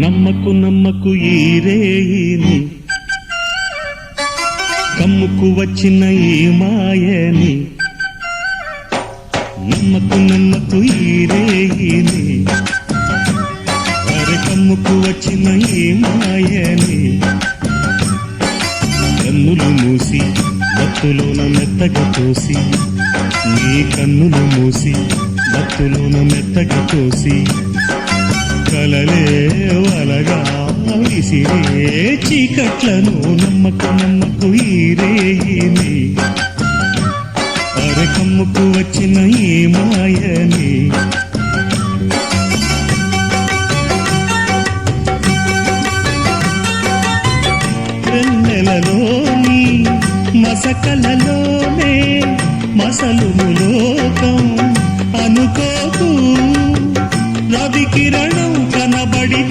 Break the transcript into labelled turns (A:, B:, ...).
A: నమ్మకు నమ్మకు ఈ రేయిని, కమ్ముకు వచ్చిన ఈ మాయని. నమ్మకు నమ్మకు ఈ రేయిని, అరే కమ్ముకు వచ్చిన ఈ మాయని. కన్నులు మూసి మత్తులోన మెత్తగా తోసి, నీ కన్నులు మూసి మత్తులోన మెత్తగా తోసి, కలలే వలగా విసిరే చీకట్లను. నమ్మకు నమ్మకు ఈ రేయిని, అరే కమ్ముకు వచ్చిన ఈ మాయని. వెన్నెలలోని మసకలలోనే మసలుము లోకం అనుకోకు, రవి కిరణం కనబడి